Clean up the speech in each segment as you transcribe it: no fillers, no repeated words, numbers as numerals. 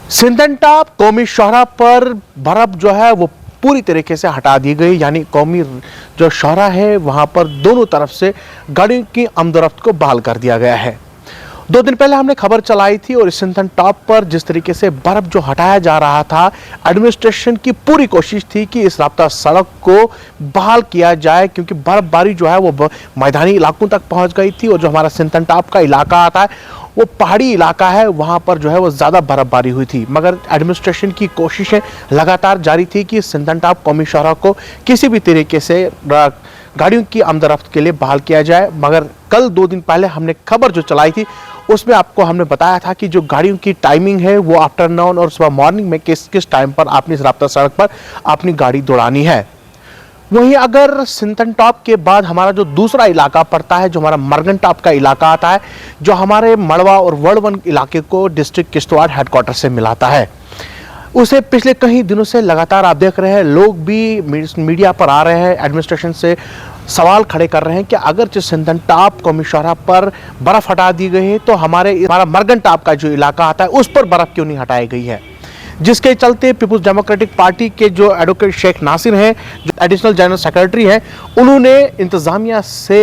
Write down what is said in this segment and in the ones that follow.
सिंदन top कौमी शाहरा पर बर्फ जो है वो पूरी तरीके से हटा दी गई, यानी कौमी जो शाहरा है वहां पर दोनों तरफ से गाड़ियों की आमदोरफ्त को बहाल कर दिया गया है। 2 दिन पहले हमने खबर चलाई थी और इस सिंदन टॉप पर जिस तरीके से बर्फ जो हटाया जा रहा था, एडमिनिस्ट्रेशन की पूरी कोशिश थी कि इस राब्ता सड़क को बहाल किया जाए, क्योंकि बर्फबारी जो है वो मैदानी इलाकों तक पहुंच गई थी और जो हमारा सिंदन टॉप का इलाका आता है वो पहाड़ी इलाका है, वहां पर जो है वो ज्यादा बर्फबारी हुई थी। मगर एडमिनिस्ट्रेशन की कोशिशें लगातार जारी थी कि सिंदन टॉप कौमी शाहरा को किसी भी तरीके से गाड़ियों की आमदरफ्त के लिए बहाल किया जाए। मगर कल 2 दिन पहले हमने खबर जो चलाई थी उसमें आपको हमने बताया था कि जो गाड़ियों की टाइमिंग है वो आफ्टरनून और सुबह मॉर्निंग में किस किस टाइम पर आपने इस राब्ता सड़क पर अपनी गाड़ी दौड़ानी है। वहीं अगर सिंदन टॉप के बाद हमारा जो दूसरा इलाका पड़ता है, जो हमारा मरगन टॉप का इलाका आता है, जो हमारे मड़वा और वर्डवन इलाके को डिस्ट्रिक्ट किश्तवाड़ हेडक्वार्टर से मिलाता है, उसे पिछले कई दिनों से लगातार आप देख रहे हैं लोग भी मीडिया पर आ रहे हैं, एडमिनिस्ट्रेशन से सवाल खड़े कर रहे हैं कि अगर जो सिंदन टॉप कौमी शाहरा पर बर्फ हटा दी गई है तो हमारा मरगन टॉप का जो इलाका आता है उस पर बर्फ क्यों नहीं हटाई गई है। जिसके चलते पीपुल्स डेमोक्रेटिक पार्टी के जो एडवोकेट शेख नासिर हैं, जो एडिशनल जनरल सेक्रेटरी हैं, उन्होंने इंतजामिया से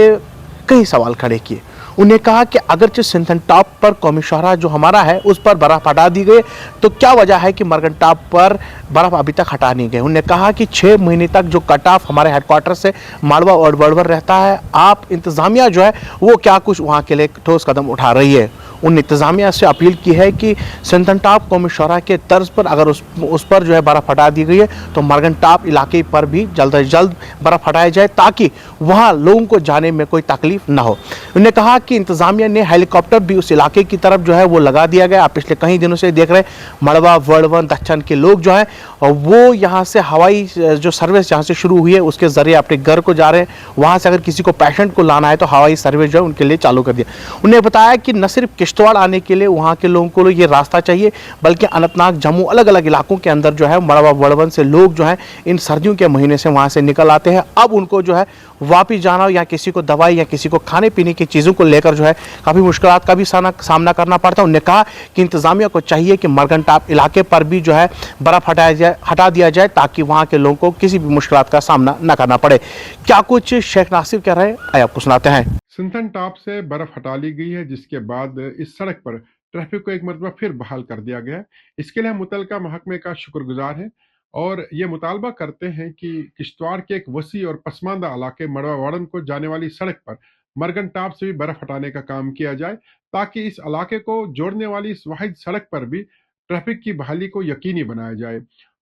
कई सवाल खड़े किए। उन्हें कहा कि अगरचे सिंदन टॉप पर कौमी शाहरा जो हमारा है उस पर बर्फ हटा दी गई तो क्या वजह है कि मरगन टॉप पर बर्फ अभी तक हटा नहीं गई। उन्हें कहा कि 6 महीने तक जो कट ऑफ हमारे हेडक्वार्टर से मालवा और वर्डवर रहता है, आप इंतजामिया जो है वो क्या कुछ वहाँ के लिए ठोस कदम उठा रही है। उन इंतजामिया से अपील की है कि सिंदन टॉप कौमी शाहरा के तर्ज पर अगर उस पर जो है बर्फ हटा दी गई है तो मरगन टॉप इलाके पर भी जल्द से जल्द बर्फ हटाया जाए ताकि वहाँ लोगों को जाने में कोई तकलीफ ना हो। उन्होंने कहा कि इंतजामिया ने हेलीकॉप्टर भी उस इलाके की तरफ जो है वो लगा दिया गया। आप पिछले कई दिनों से देख रहे हैं मड़वा वर्डवन दक्षिण के लोग जो हैं वो यहाँ से हवाई जो सर्विस जहाँ से शुरू हुई है उसके जरिए अपने घर को जा रहे हैं। वहाँ से अगर किसी को पेशेंट को लाना है तो हवाई सर्विस जो है उनके लिए चालू कर दिया। उन्हें बताया कि न सिर्फ किश्तवाड़ आने के लिए वहाँ के लोगों को ये रास्ता चाहिए, बल्कि अनंतनाग जम्मू अलग अलग इलाकों के अंदर जो है मड़वा वर्डवन से लोग जो है इन सर्दियों के महीने से वहाँ से निकल आते हैं। अब उनको जो है वापिस जाना हो या किसी को दवाई या किसी को खाने पीने की चीज़ों को लेकर जो है काफ़ी मुश्किलात का भी सामना करना पड़ता है। उन्होंने कहा कि इंतजामिया को चाहिए कि मरगन टॉप इलाके पर भी जो है बर्फ हटा दिया जाए ताकि वहाँ के लोगों को किसी भी मुश्किलात का सामना न करना पड़े। क्या कुछ शेख नासिर कह रहे हैं, आइए आपको सुनाते हैं। सिंदन टॉप से बर्फ हटा ली गई है, जिसके बाद इस सड़क पर ट्रैफिक को एक मरतबा फिर बहाल कर दिया गया है। इसके लिए हम मुतलका महकमे का शुक्रगुजार हैं और ये मुतालबा करते हैं कि किश्तवाड़ के एक वसी और पसमानदा इलाके मड़वा वाड़न को जाने वाली सड़क पर मरगन टॉप से भी बर्फ हटाने का काम किया जाए ताकि इस इलाके को जोड़ने वाली इस वाहिद सड़क पर भी ट्रैफिक की बहाली को यकीनी बनाया जाए।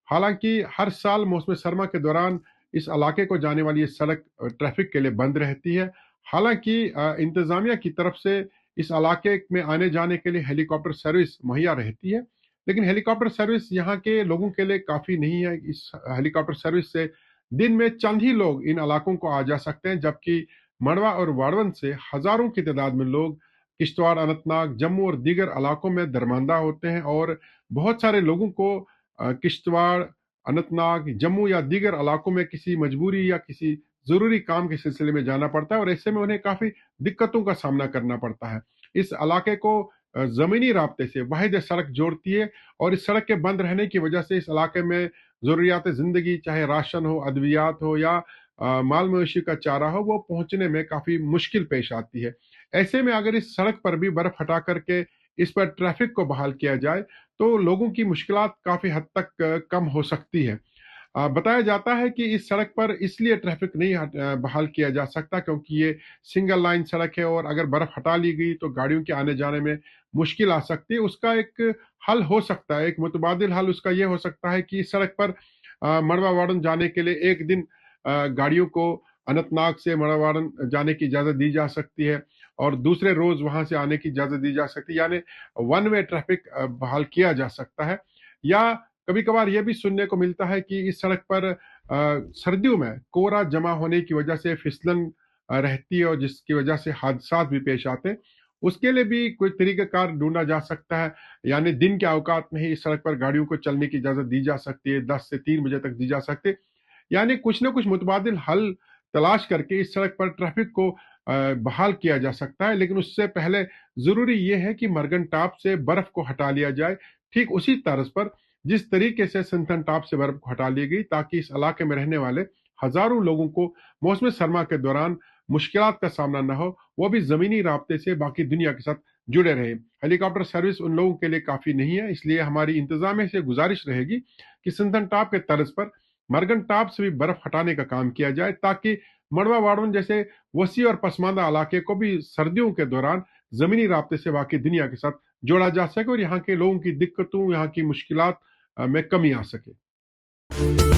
हालांकि हर साल मौसम सरमा के दौरान इस इलाके को जाने वाली ये सड़क ट्रैफिक के लिए बंद रहती है। हालांकि इंतजामिया की तरफ से इस इलाके में आने जाने के लिए हेलीकॉप्टर सर्विस मुहैया रहती है, लेकिन हेलीकॉप्टर सर्विस यहाँ के लोगों के लिए काफ़ी नहीं है। इस हेलीकॉप्टर सर्विस से दिन में चंद ही लोग इन इलाकों को आ जा सकते हैं, जबकि मड़वा और वाड़वन से हज़ारों की तादाद में लोग किश्तवाड़, अनंतनाग, जम्मू और दीगर इलाकों में दरमांदा होते हैं और बहुत सारे लोगों को किश्तवाड़, अनंतनाग, जम्मू या दीगर इलाकों में किसी मजबूरी या किसी ज़रूरी काम के सिलसिले में जाना पड़ता है और ऐसे में उन्हें काफ़ी दिक्कतों का सामना करना पड़ता है। इस इलाके को ज़मीनी राब्ते से वाहिद सड़क जोड़ती है और इस सड़क के बंद रहने की वजह से इस इलाके में ज़रूरियात ज़िंदगी, चाहे राशन हो, अद्वियात हो या माल मवेशी का चारा हो, वो पहुँचने में काफ़ी मुश्किल पेश आती है। ऐसे में अगर इस सड़क पर भी बर्फ़ हटा करके इस पर ट्रैफिक को बहाल किया जाए, तो लोगों की मुश्किलात काफ़ी हद तक कम हो सकती है। बताया जाता है कि इस सड़क पर इसलिए ट्रैफिक नहीं बहाल किया जा सकता क्योंकि ये सिंगल लाइन सड़क है और अगर बर्फ हटा ली गई तो गाड़ियों के आने जाने में मुश्किल आ सकती है। उसका एक हल हो सकता है, एक मुतबादिल हल उसका ये हो सकता है कि इस सड़क पर मड़वा वाड़न जाने के लिए एक दिन गाड़ियों को अनंतनाग से मड़वा वाड़न जाने की इजाज़त दी जा सकती है और दूसरे रोज़ वहाँ से आने की इजाज़त दी जा सकती है, यानी वन वे ट्रैफिक बहाल किया जा सकता है। या कभी कभार यह भी सुनने को मिलता है कि इस सड़क पर सर्दियों में कोहरा जमा होने की वजह से फिसलन रहती है और जिसकी वजह से हादसात भी पेश आते हैं। उसके लिए भी कोई तरीकाकार ढूंढा जा सकता है, यानी दिन के औकात में ही इस सड़क पर गाड़ियों को चलने की इजाजत दी जा सकती है, 10 से 3 बजे तक दी जा सकती है। यानी कुछ ना कुछ मुतबादिल हल तलाश करके इस सड़क पर ट्रैफिक को बहाल किया जा सकता है, लेकिन उससे पहले जरूरी यह है कि मरगन टॉप से बर्फ को हटा लिया जाए। ठीक उसी तर्ज पर जिस तरीके से सिंथन टॉप से बर्फ को हटा ली गई ताकि इस इलाके में रहने वाले हजारों लोगों को मौसम सरमा के दौरान मुश्किलात का सामना न हो, वो भी जमीनी राब्ते से बाकी दुनिया के साथ जुड़े रहे। हेलीकॉप्टर सर्विस उन लोगों के लिए काफी नहीं है, इसलिए हमारी इंतजामिया से गुजारिश रहेगी कि सिंथन टॉप के तर्ज पर मरगन टॉप से भी बर्फ हटाने का काम किया जाए ताकि मड़वा वाड़वन जैसे वसी और पसमानदा इलाके को भी सर्दियों के दौरान जमीनी राब्ते से बाकी दुनिया के साथ जोड़ा जा सके और यहाँ के लोगों की दिक्कतों, यहाँ की मुश्किलात में कमी आ सके।